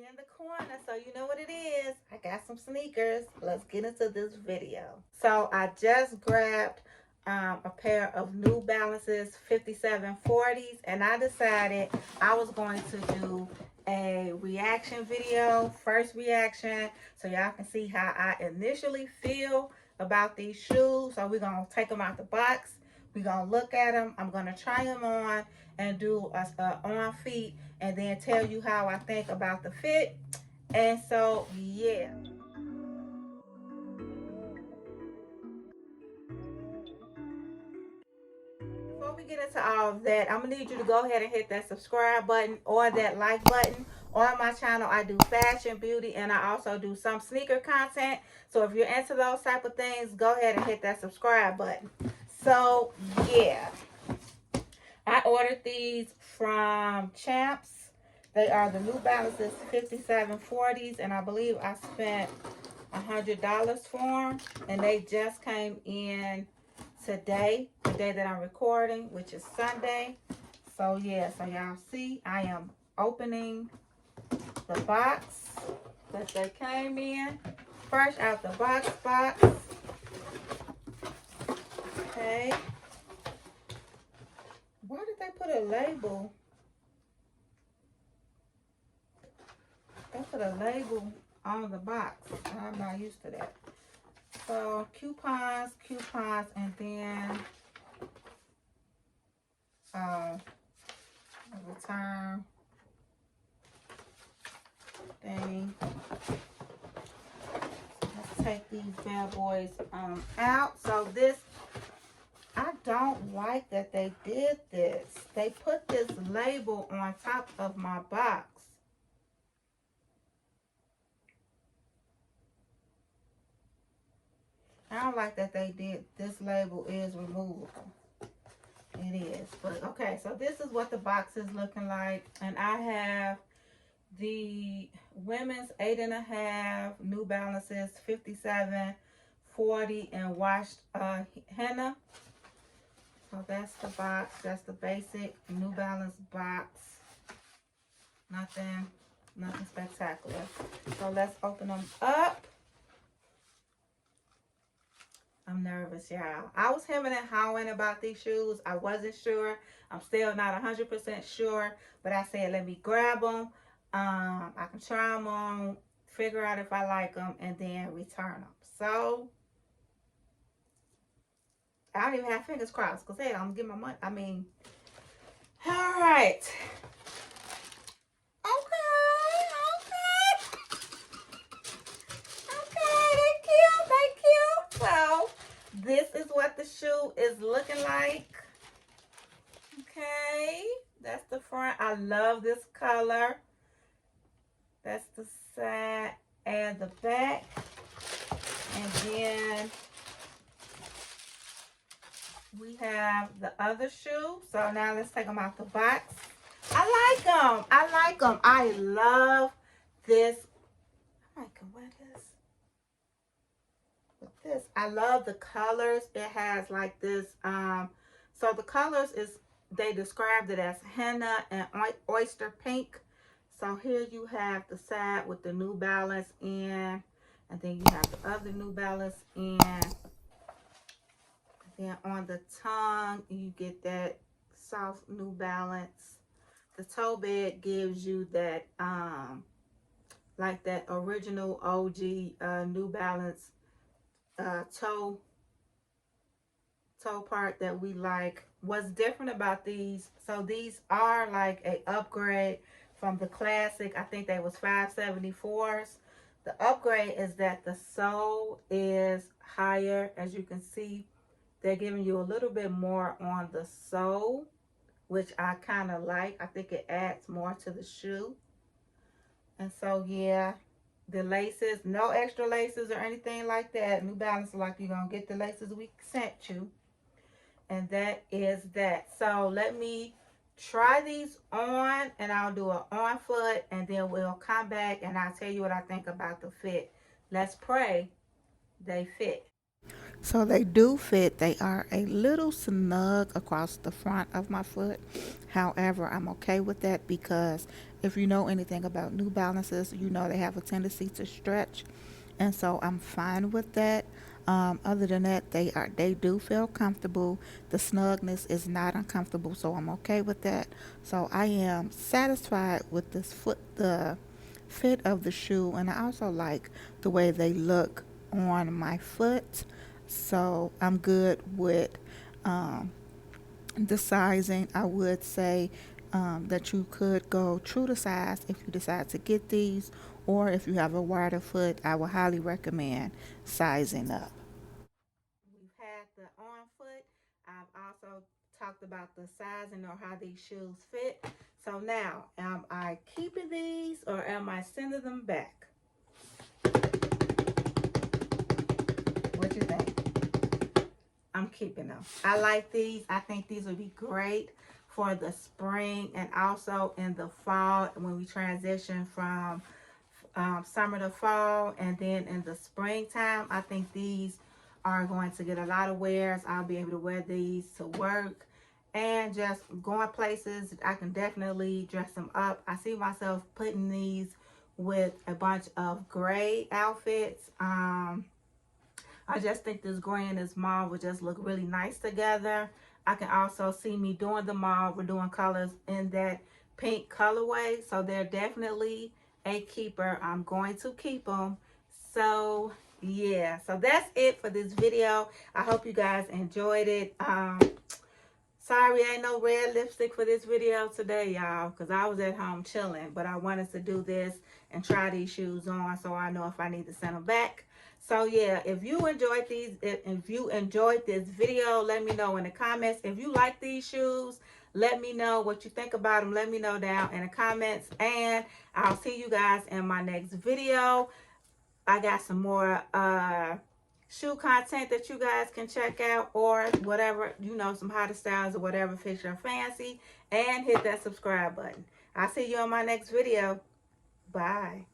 in the corner, so you know what it is. I got some sneakers. Let's get into this video. So I just grabbed a pair of New Balances 5740s, and I decided I was going to do a reaction video, first reaction, so y'all can see how I initially feel about these shoes. So we're gonna take them out the box. We're gonna look at them. I'm gonna try them on and do a on feet, and then tell you how I think about the fit. And so, yeah. Before we get into all of that, I'm gonna need you to go ahead and hit that subscribe button or that like button. On my channel, I do fashion, beauty, and I also do some sneaker content. So if you're into those type of things, go ahead and hit that subscribe button. So, yeah. I ordered these from Champs. They are the New Balances 5740s, and I believe I spent $100 for them. And they just came in today, the day that I'm recording, which is Sunday. So yeah, so y'all see, I am opening the box that they came in. Fresh out the box. Okay. Why did they put a label? They put a label on the box. I'm not used to that. So coupons, and then a return thing. Let's take these bad boys out. So this, I don't like that they did this. They put this label on top of my box. I don't like that they did. This label is removable. It is. But okay, so this is what the box is looking like. And I have the women's 8.5 New Balances 5740 and washed henna. So that's the box. That's the basic New Balance box. Nothing spectacular. So let's open them up. I'm nervous, y'all. I was hemming and hawing about these shoes. I wasn't sure. I'm still not 100% sure. But I said, let me grab them. I can try them on, figure out if I like them, and then return them. So, I don't even have fingers crossed. Because, hey, I'm going to get my money. I mean, all right. This is what the shoe is looking like. Okay, that's the front. I love this color. That's the side and the back. And then we have the other shoe. So now let's take them out the box. I like them. I love this. I like them. What is this? I love the colors. It has like this. So the colors is, they described it as henna and oyster pink. So here you have the side with the New Balance in, and then you have the other New Balance in. And then on the tongue, you get that soft New Balance. The toe bed gives you that, like that original OG New Balance toe part that we like. What's different about these, so these are like a upgrade from the classic. I think they was 574s. The upgrade is that the sole is higher. As you can see, they're giving you a little bit more on the sole, which I kind of like. I think it adds more to the shoe. And so yeah, the laces, no extra laces or anything like that. New Balance, like, you're gonna get the laces we sent you. And that is that. So let me try these on, and I'll do an on foot, and then we'll come back and I'll tell you what I think about the fit. Let's pray they fit. So they do fit. They are a little snug across the front of my foot. However, I'm okay with that because If you know anything about New Balances, you know they have a tendency to stretch, and so I'm fine with that. Other than that, they do feel comfortable. The snugness is not uncomfortable, so I'm okay with that. So I am satisfied with the fit of the shoe, and I also like the way they look on my foot. So I'm good with um, the sizing. I would say that you could go true to size if you decide to get these, or if you have a wider foot, I would highly recommend sizing up. We've had the on foot. I've also talked about the sizing or how these shoes fit. So now, am I keeping these or am I sending them back? What you think? I'm keeping them. I like these. I think these would be great for the spring and also in the fall when we transition from summer to fall, and then in the springtime. I think these are going to get a lot of wears. I'll be able to wear these to work and just going places. I can definitely dress them up. I see myself putting these with a bunch of gray outfits. I just think this gray and this mauve would just look really nice together. I can also see me doing the mauve. We're doing colors in that pink colorway. So they're definitely a keeper. I'm going to keep them. So yeah, so that's it for this video. I hope you guys enjoyed it. Sorry, ain't no red lipstick for this video today, y'all, because I was at home chilling, but I wanted to do this and try these shoes on so I know if I need to send them back. So yeah, if you enjoyed this video, let me know in the comments. If you like these shoes, let me know what you think about them. Let me know down in the comments, and I'll see you guys in my next video. I got some more shoe content that you guys can check out, or whatever, you know, some hotter styles or whatever fits your fancy, and hit that subscribe button. I'll see you on my next video. Bye.